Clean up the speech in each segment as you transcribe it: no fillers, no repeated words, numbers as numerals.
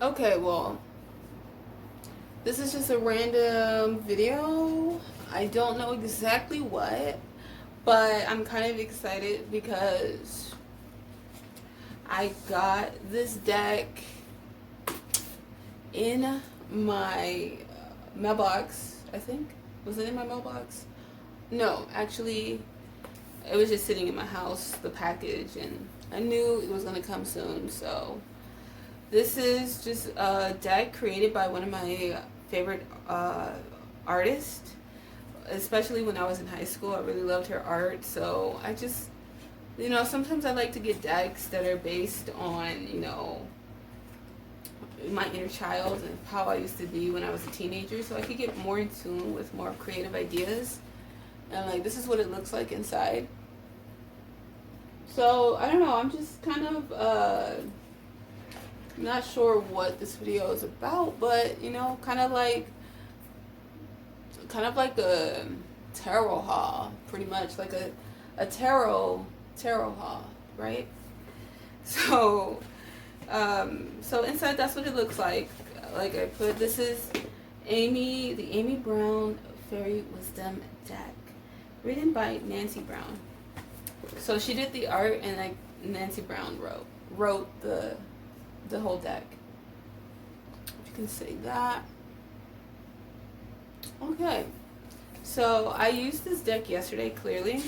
Okay, well, this is just a random video. I don't know exactly what, but I'm kind of excited because I got this deck in my mailbox, I think. Was it in my mailbox? No, actually, it was just sitting in my house, the package, and I knew it was going to come soon, so this is just a deck created by one of my favorite artists, especially when I was in high school. I really loved her art, so I just, sometimes I like to get decks that are based on, my inner child and how I used to be when I was a teenager, so I could get more in tune with more creative ideas. And like, this is what it looks like inside. So I don't know, I'm just kind of not sure what this video is about, but kind of like a tarot haul, pretty much like a tarot haul, right? So so inside, that's what it looks like. Like I put, this is the Amy Brown Fairy Wisdom deck, written by Nancy Brown. So she did the art, and like Nancy Brown wrote the whole deck. If you can say that. Okay, so I used this deck yesterday, clearly.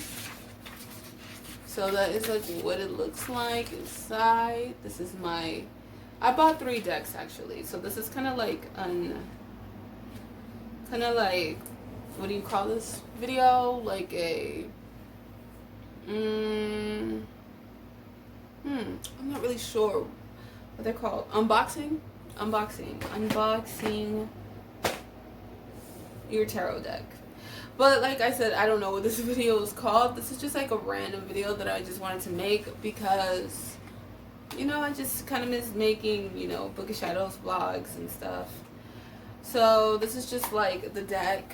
So that is like what it looks like inside. This is I bought 3 decks actually. So this is kind of like what do you call this video? Like a I'm not really sure what they're called. Unboxing your tarot deck. But like I said, I don't know what this video is called. This is just like a random video that I just wanted to make because, I just kind of miss making, Book of Shadows vlogs and stuff. So this is just like the deck,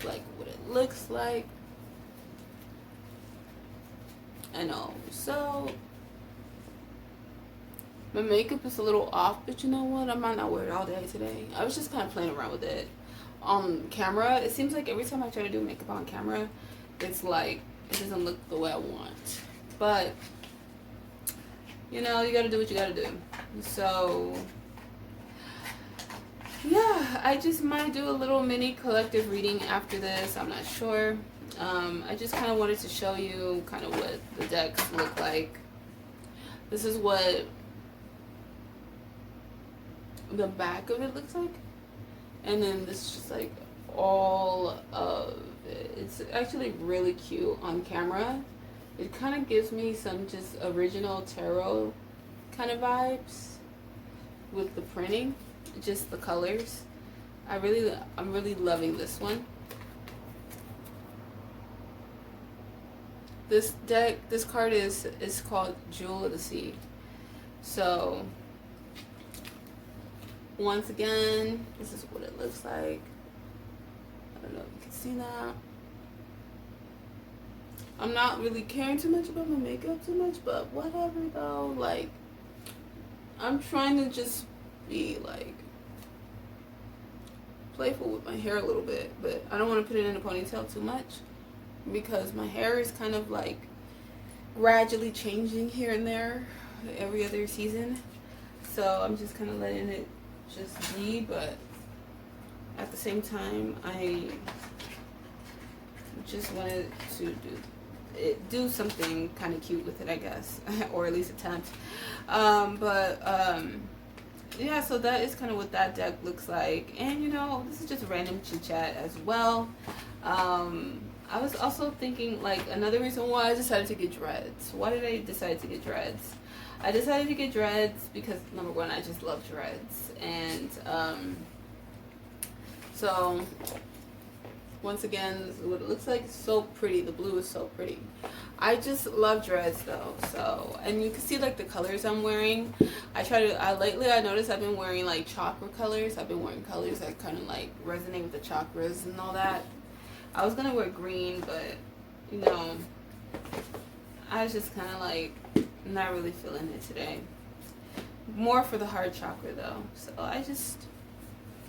like what it looks like. I know. So my makeup is a little off, but you know what? I might not wear it all day today. I was just kind of playing around with it. On camera, it seems like every time I try to do makeup on camera, it's like it doesn't look the way I want. But you gotta do what you gotta do. So yeah, I just might do a little mini collective reading after this. I'm not sure. I just kind of wanted to show you kind of what the decks look like. This is what the back of it looks like. And then this is just like all of it. It's actually really cute on camera. It kind of gives me some just original tarot kind of vibes with the printing, just the colors. I'm really loving this one. This card is called Jewel of the Sea. So once again, this is what it looks like. I don't know if you can see that. I'm not really caring too much about my makeup too much, but whatever though. Like, I'm trying to just be like playful with my hair a little bit, but I don't want to put it in a ponytail too much because my hair is kind of like gradually changing here and there every other season. So I'm just kind of letting it just be, but at the same time I just wanted to do something kind of cute with it, I guess, or at least attempt. Yeah, so that is kind of what that deck looks like. And this is just random chit chat as well. I was also thinking, like, another reason why I decided to get dreads. Why did I decide to get dreads? I decided to get dreads because, number one, I just love dreads. And so once again, this is what it looks like. It's so pretty. The blue is so pretty. I just love dreads though. So, and you can see like the colors I'm wearing. Lately I noticed I've been wearing like chakra colors. I've been wearing colors that kind of like resonate with the chakras and all that. I was gonna wear green, but I was just kind of like not really feeling it today. more for the heart chakra though. So I just,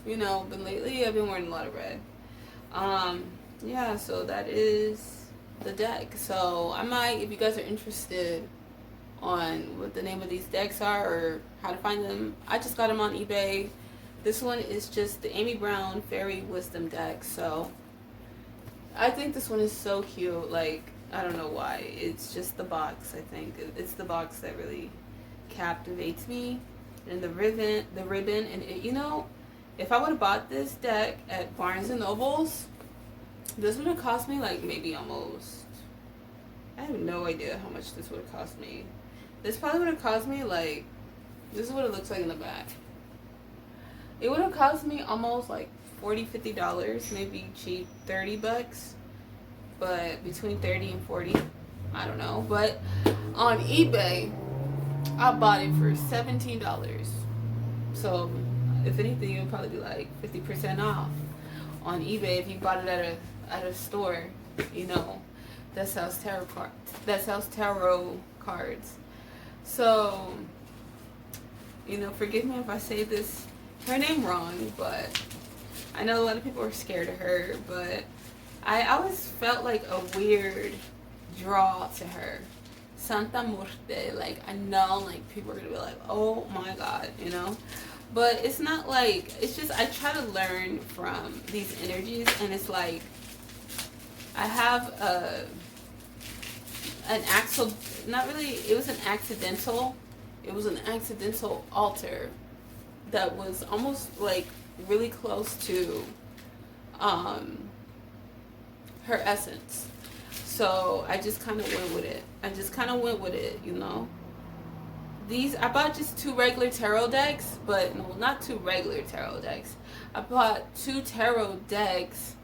but lately I've been wearing a lot of red. Yeah, so that is the deck. So I might, if you guys are interested on what the name of these decks are or how to find them, I just got them on eBay. This one is just the Amy Brown Fairy Wisdom deck. So I think this one is so cute. Like, I don't know why. It's just the box, I think. It's the box that really captivates me. And the ribbon, and it, if I would have bought this deck at Barnes and Nobles, this would have cost me like maybe almost, I have no idea how much this would have cost me. This probably would have cost me like, this is what it looks like in the back. It would have cost me almost like $40-$50, maybe cheap $30, but between 30 and 40, I don't know. But on eBay, I bought it for $17. So if anything, it would probably be like 50% off on eBay if you bought it at a store, that sells tarot cards. So, forgive me if I say her name wrong, but I know a lot of people are scared of her, but I always felt like a weird draw to her. Santa Muerte, like, I know, like, people are gonna be like, oh my god, but it's not like, it's just, I try to learn from these energies, and it's like, I have it was an accidental altar that was almost like really close to her essence. So I just kind of went with it. I bought just 2 regular tarot decks, but no, not 2 regular tarot decks. I bought 2 tarot decks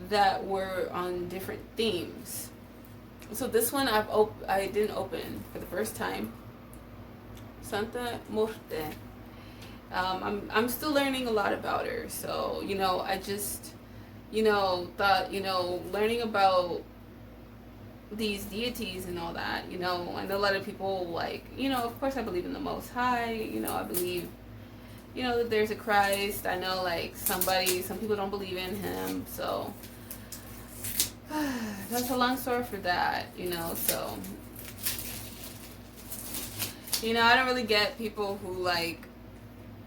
that were on different themes. So this one I didn't open for the first time. Santa Muerte. I'm still learning a lot about her. So, I just, thought, learning about these deities and all that, I know a lot of people like, of course I believe in the Most High, I believe, that there's a Christ. I know like some people don't believe in him, so that's a long story for that, so, I don't really get people who like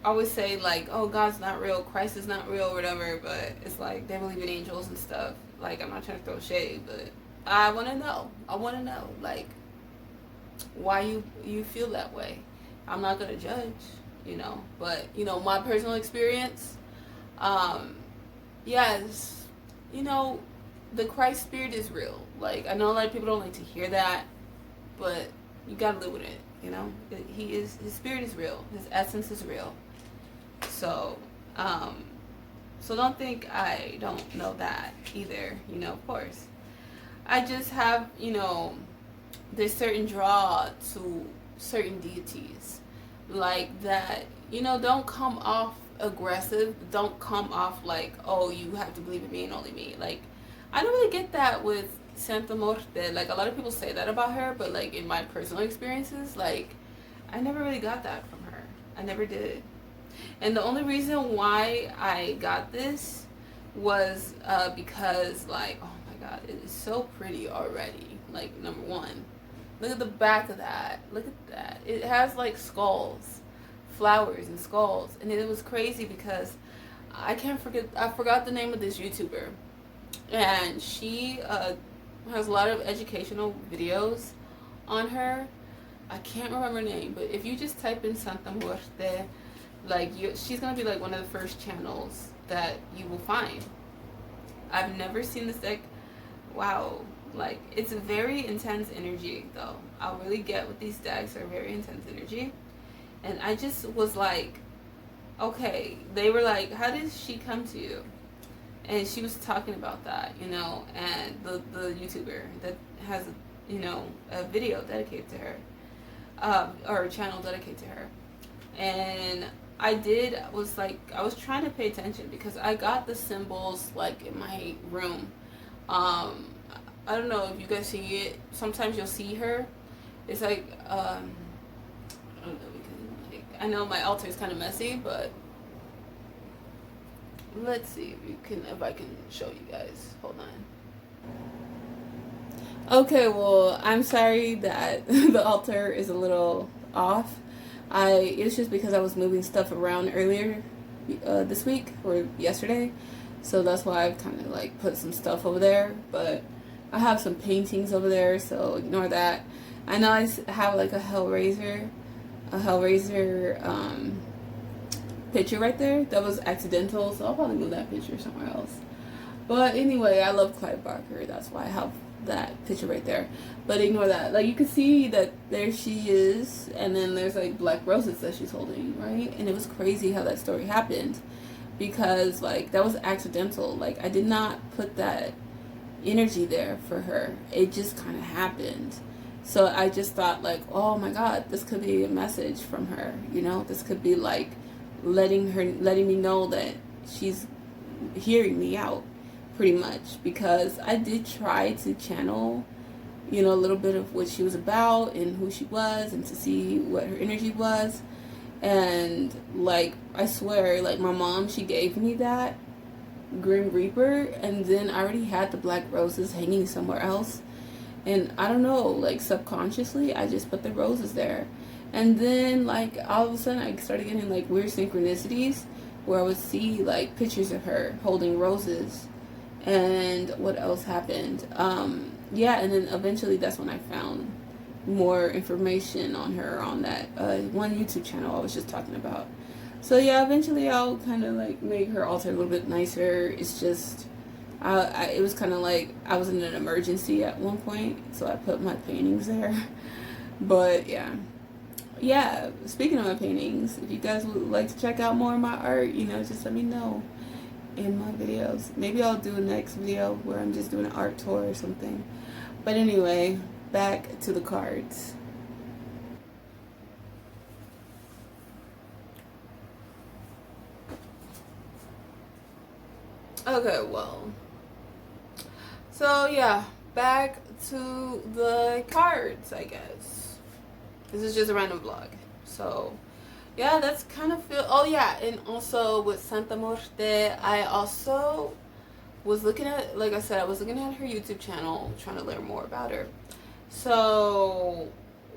always say like, oh, God's not real, Christ is not real, whatever, but it's like they believe in angels and stuff. Like, I'm not trying to throw shade, but I want to know, like, why you feel that way. I'm not going to judge, but, my personal experience, yes, the Christ spirit is real. Like, I know a lot of people don't like to hear that, but you got to live with it, his spirit is real, his essence is real. So, so don't think I don't know that either, of course. I just have, this certain draw to certain deities. Like that, don't come off aggressive. Don't come off like, oh, you have to believe in me and only me. Like, I don't really get that with Santa Muerte. Like, a lot of people say that about her, but like in my personal experiences, like, I never really got that from her. I never did. And the only reason why I got this was because, like, oh my god, it is so pretty already. Like, number one, look at the back of that. Look at that. It has like skulls, flowers and skulls, and it was crazy because I forgot the name of this YouTuber, and she has a lot of educational videos on her. I can't remember her name, but if you just type in Santa Muerte, like, she's gonna be like one of the first channels that you will find. I've never seen this deck. Wow, like, it's a very intense energy though. I'll really get what these decks are, very intense energy. And I just was like, okay, they were like, how did she come to you? And she was talking about that, and the YouTuber that has, a video dedicated to her, or a channel dedicated to her. And I was trying to pay attention because I got the symbols like in my room. I don't know if you guys see it. Sometimes you'll see her. It's like, I don't know, because like I know my altar is kind of messy, but let's see if I can show you guys. Hold on. Okay, well, I'm sorry that the altar is a little off. It's just because I was moving stuff around earlier this week or yesterday, so that's why I've kind of like put some stuff over there. But I have some paintings over there, so ignore that. I know I have like a Hellraiser picture right there that was accidental, so I'll probably move that picture somewhere else. But anyway, I love Clive Barker, that's why I have that picture right there. But ignore that. Like, you can see that there she is, and then there's like black roses that she's holding, right? And it was crazy how that story happened, because like that was accidental. Like, I did not put that energy there for her. It just kind of happened. So I just thought like, oh my god, this could be a message from her, you know? This could be like letting me know that she's hearing me out, pretty much. Because I did try to channel, you know, a little bit of what she was about and who she was, and to see what her energy was. And like, I swear, like, my mom, she gave me that Grim Reaper, and then I already had the black roses hanging somewhere else. And I don't know, like, subconsciously, I just put the roses there. And then, like, all of a sudden, I started getting, like, weird synchronicities where I would see, like, pictures of her holding roses. And what else happened? Yeah, and then eventually that's when I found more information on her on that one YouTube channel I was just talking about. So, yeah, eventually I'll kind of, like, make her altar a little bit nicer. It's just... it was kind of like I was in an emergency at one point, so I put my paintings there. But yeah, speaking of my paintings, if you guys would like to check out more of my art, you know, just let me know in my videos. Maybe I'll do a next video where I'm just doing an art tour or something. But anyway, back to the cards. Okay, well, so yeah, back to the cards, I guess. This is just a random vlog. So yeah, that's kind of feel. Oh yeah, and also with Santa Muerte, I also was looking at, like I said, I was looking at her YouTube channel, trying to learn more about her. So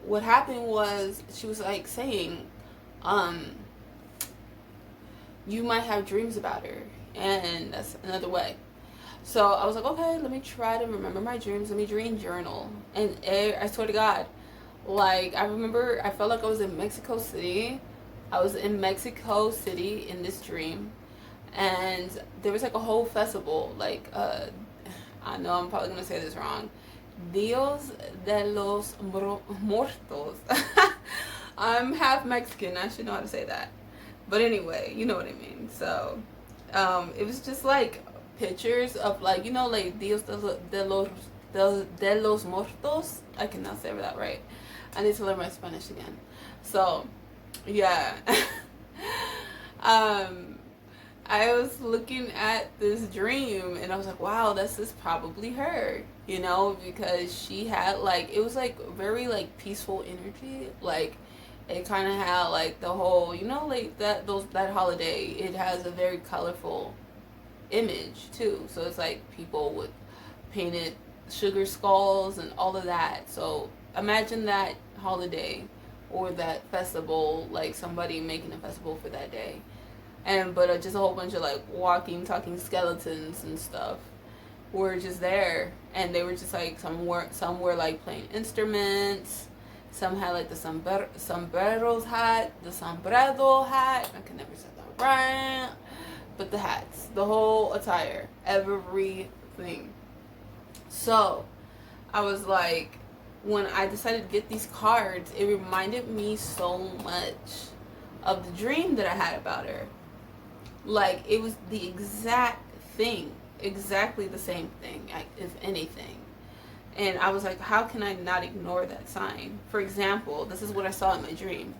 what happened was, she was like saying, you might have dreams about her, and that's another way. So I was like, okay, let me try to remember my dreams. Let me dream journal. And I swear to God, like, I remember, I felt like I was in Mexico City. I was in Mexico City in this dream. And there was like a whole festival. Like, I know I'm probably going to say this wrong. Dios de los Muertos. I'm half Mexican. I should know how to say that. But anyway, you know what I mean. So, it was just like pictures of, like, you know, like Dios de los Muertos. I cannot say that right. I need to learn my Spanish again. So, yeah. I was looking at this dream and I was like, wow, this is probably her, you know, because she had, like, it was like very like peaceful energy. Like, it kind of had like the whole, you know, like that holiday, it has a very colorful image too. So it's like people with painted sugar skulls and all of that. So imagine that holiday or that festival, like somebody making a festival for that day. And but just a whole bunch of like walking, talking skeletons and stuff were just there, and they were just like, some were like playing instruments, some had like the sombreros hat, the sombrero hat. I can never say that right, but the hats, the whole attire, everything. So I was like, when I decided to get these cards, it reminded me so much of the dream that I had about her. Like, it was the exact thing, exactly the same thing, if anything. And I was like, how can I not ignore that sign? For example, this is what I saw in my dream.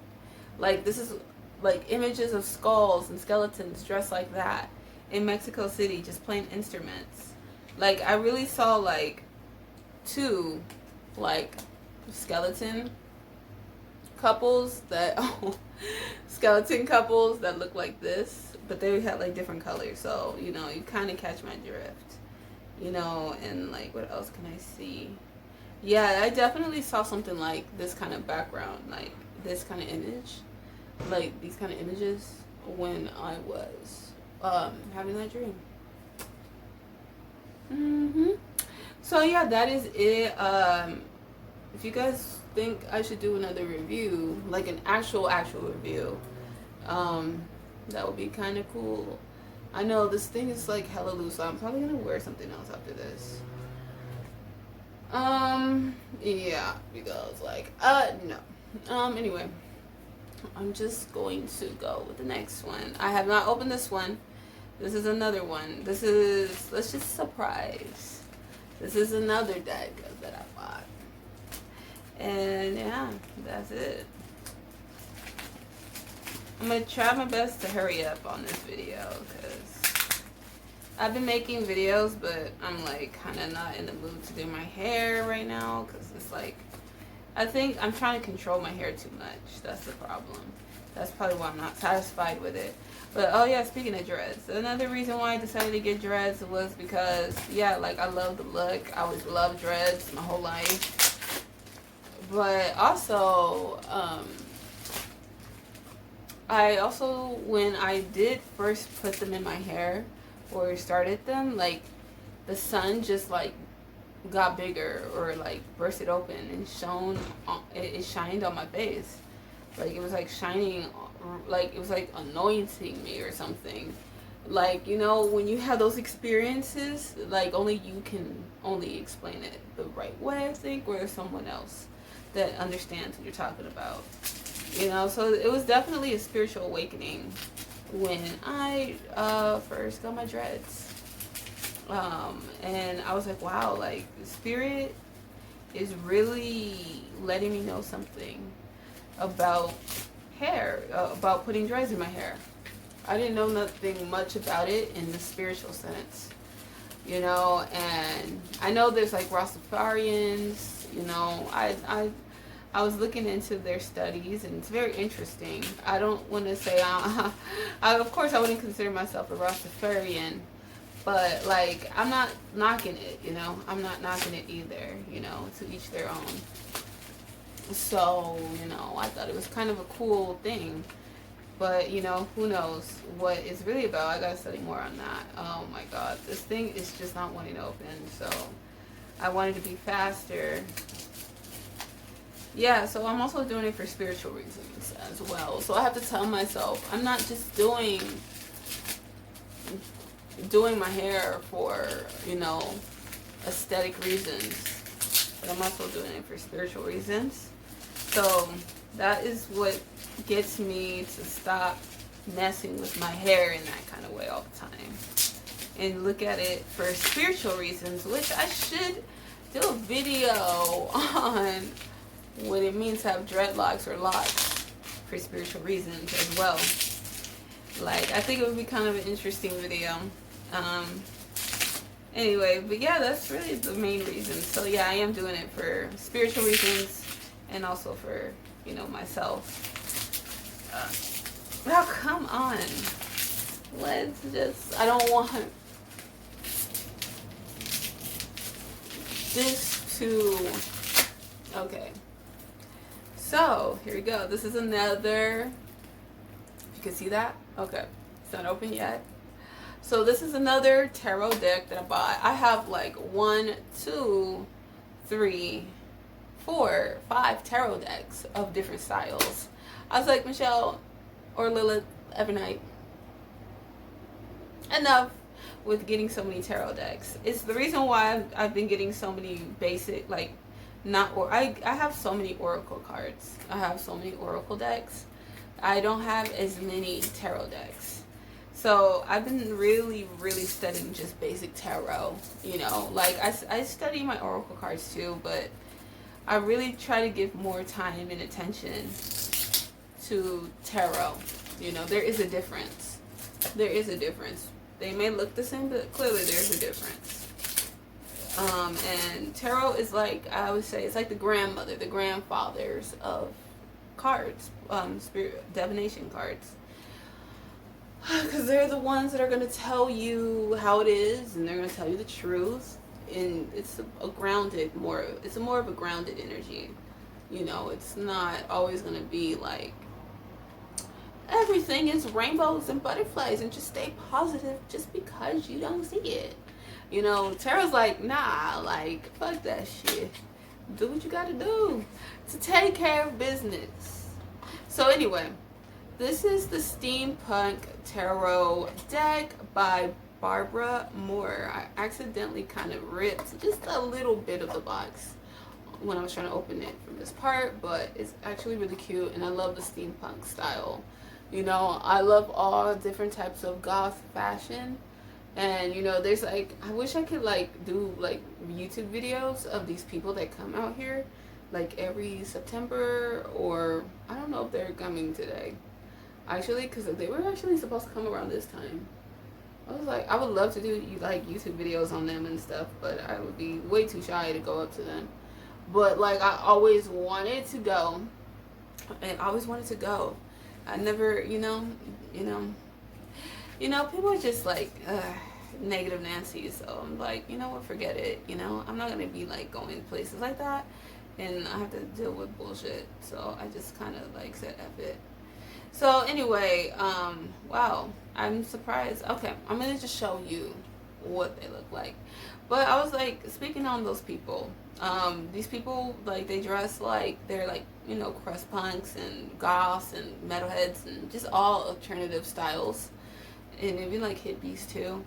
Like, this is like images of skulls and skeletons dressed like that in Mexico City, just playing instruments. Like, I really saw like two like skeleton couples that skeleton couples that look like this, but they had like different colors. So, you know, you kind of catch my drift. You know, and like, what else can I see? Yeah, I definitely saw something like this kind of background, like this kind of image, like these kind of images when I was having that dream. So yeah, that is it. If you guys think I should do another review, like an actual review, that would be kind of cool. I know this thing is like hella loose, so I'm probably gonna wear something else after this. Yeah, because like, no. Anyway, I'm just going to go with the next one. I have not opened this one. This is another one. This is, let's just surprise. This is another deck that I bought. And yeah, that's it. I'm going to try my best to hurry up on this video because I've been making videos, but I'm like kind of not in the mood to do my hair right now because it's like, I think I'm trying to control my hair too much. That's the problem. That's probably why I'm not satisfied with it. But oh yeah, speaking of dreads, another reason why I decided to get dreads was because, yeah, like I love the look. I always loved dreads my whole life. But also, I also, when I did first put them in my hair or started them, like the sun just like got bigger or like bursted open and it shined on my face. Like it was like shining, like it was like anointing me or something. Like, you know, when you have those experiences, like only you can only explain it the right way, I think, or there's someone else that understands what you're talking about. You know, so it was definitely a spiritual awakening when I first got my dreads. And I was like, wow, like the spirit is really letting me know something about hair, about putting dreads in my hair. I didn't know nothing much about it in the spiritual sense, you know, and I know there's like Rastafarians, you know, I was looking into their studies and it's very interesting. I don't want to say, of course I wouldn't consider myself a Rastafarian, but like I'm not knocking it, you know, I'm not knocking it either, you know, to each their own. So, you know, I thought it was kind of a cool thing. But, you know, who knows what it's really about. I gotta study more on that. Oh my god. This thing is just not wanting to open. So, I wanted to be faster. Yeah, so I'm also doing it for spiritual reasons as well. So, I have to tell myself, I'm not just doing my hair for, you know, aesthetic reasons. But I'm also doing it for spiritual reasons. So that is what gets me to stop messing with my hair in that kind of way all the time and look at it for spiritual reasons, which I should do a video on what it means to have dreadlocks or locks for spiritual reasons as well. Like, I think it would be kind of an interesting video. Anyway, but yeah, that's really the main reason. So yeah, I am doing it for spiritual reasons and also for, you know, myself. Now come on, let's just, I don't want this to, okay, so here we go. This is another, you can see that, okay, it's not open yet. So this is another tarot deck that I bought. I have like 1, 2, 3, 4, 5 tarot decks of different styles. I was like, Michelle or Lilith Evernight, enough with getting so many tarot decks. It's the reason why I've been getting so many basic, like, I have so many oracle cards. I have so many oracle decks. I don't have as many tarot decks. So I've been really, really studying just basic tarot, you know, like I study my oracle cards too, but I really try to give more time and attention to tarot. You know, there is a difference. There is a difference. They may look the same, but clearly there's a difference. And tarot is like, I would say, it's like the grandmother, the grandfathers of cards, spirit divination cards, because they're the ones that are going to tell you how it is, and they're going to tell you the truth. And it's a grounded, it's a more of a grounded energy. You know, it's not always going to be like everything is rainbows and butterflies and just stay positive just because you don't see it. You know, Tarot's like, nah, like, fuck that shit. Do what you gotta do to take care of business. So anyway, this is the Steampunk Tarot deck by Barbara Moore. I accidentally kind of ripped just a little bit of the box when I was trying to open it from this part, but it's actually really cute, and I love the steampunk style. You know, I love all different types of goth fashion. And, you know, there's like, I wish I could like do like YouTube videos of these people that come out here like every September, or I don't know if they're coming today. Actually, because they were actually supposed to come around this time. I was like, I would love to do like YouTube videos on them and stuff, but I would be way too shy to go up to them. But like, I always wanted to go, and I always wanted to go. I never, you know, people are just like negative Nancy. So I'm like, you know what, forget it. You know, I'm not gonna be like going places like that, and I have to deal with bullshit. So I just kind of like said F it. So anyway, wow, I'm surprised. Okay, I'm gonna just show you what they look like. But I was like, speaking on those people, these people, like, they dress like they're like, you know, crust punks and goths and metalheads and just all alternative styles, and even like hippies too.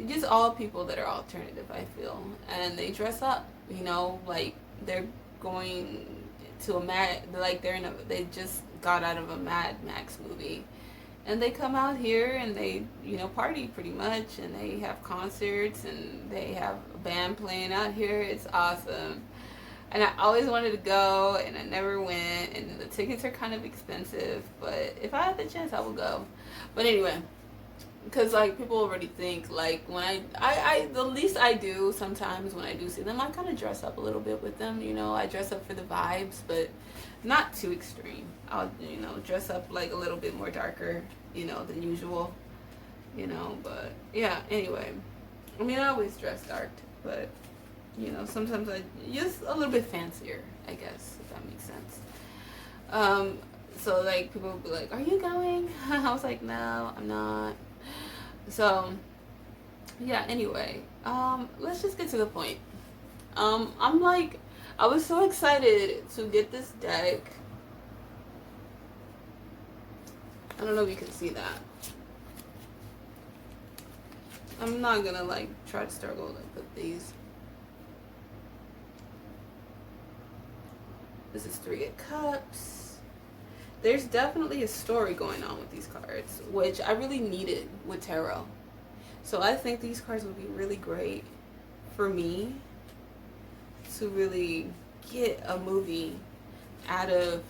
Just all people that are alternative, I feel. And they dress up, you know, like they're going to a they just got out of a Mad Max movie. And they come out here and they, you know, party pretty much, and they have concerts and they have a band playing out here. It's awesome. And I always wanted to go, and I never went, and the tickets are kind of expensive, but if I had the chance, I would go. But anyway, because like people already think like when I the least I do sometimes when I do see them, I kind of dress up a little bit with them. You know, I dress up for the vibes, but not too extreme. I'll, you know, dress up like a little bit more darker, you know, than usual, you know. But yeah, anyway, I mean, I always dress dark, but you know, sometimes I just a little bit fancier, I guess, if that makes sense. So like people would be like, are you going? I was like, no, I'm not. So yeah, anyway, let's just get to the point. I'm like, I was so excited to get this deck. I don't know if you can see that. I'm not gonna like try to struggle to put these. This is 3 of Cups. There's definitely a story going on with these cards, which I really needed with tarot. So I think these cards would be really great for me to really get a movie out of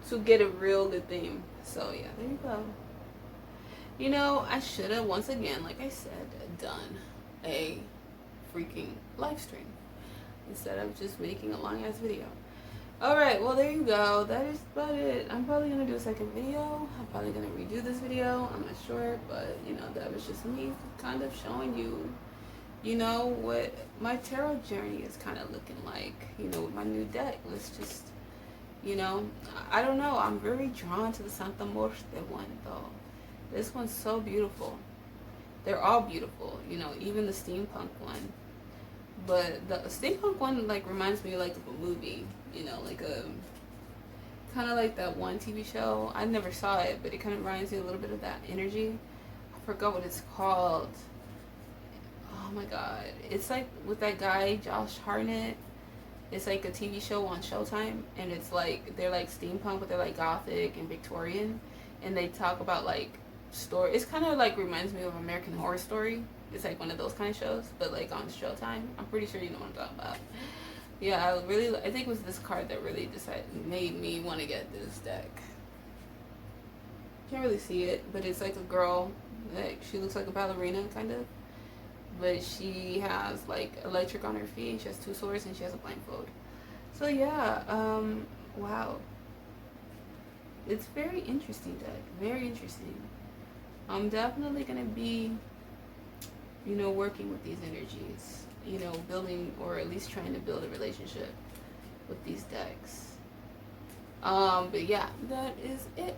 to get a real good theme. So yeah, there you go. You know, I should have, once again, like I said, done a freaking live stream instead of just making a long ass video. Alright, well there you go. That is about it. I'm probably gonna do a second video. I'm probably gonna redo this video. I'm not sure, but you know, that was just me kind of showing you, you know, what my tarot journey is kind of looking like, you know, with my new deck. Let's just, you know, I don't know. I'm very drawn to the Santa Muerte one though. This one's so beautiful. They're all beautiful, you know, even the steampunk one. But the steampunk one like reminds me like of a movie, you know, like a kind of like that one TV show. I never saw it, but it kind of reminds me a little bit of that energy. I forgot what it's called. Oh my god, it's like with that guy Josh Hartnett. It's like a TV show on Showtime, and it's like they're like steampunk, but they're like gothic and Victorian, and they talk about like story. It's kind of like reminds me of American Horror Story. It's like one of those kind of shows, but like on Showtime. I'm pretty sure you know what I'm talking about. Yeah, I think it was this card that really made me want to get this deck. Can't really see it, but it's like a girl, like she looks like a ballerina kind of, but she has like electric on her feet. She has 2 swords and she has a blindfold. So yeah, wow. It's very interesting deck. Very interesting. I'm definitely gonna be, working with these energies. Building, or at least trying to build a relationship with these decks. But yeah, that is it.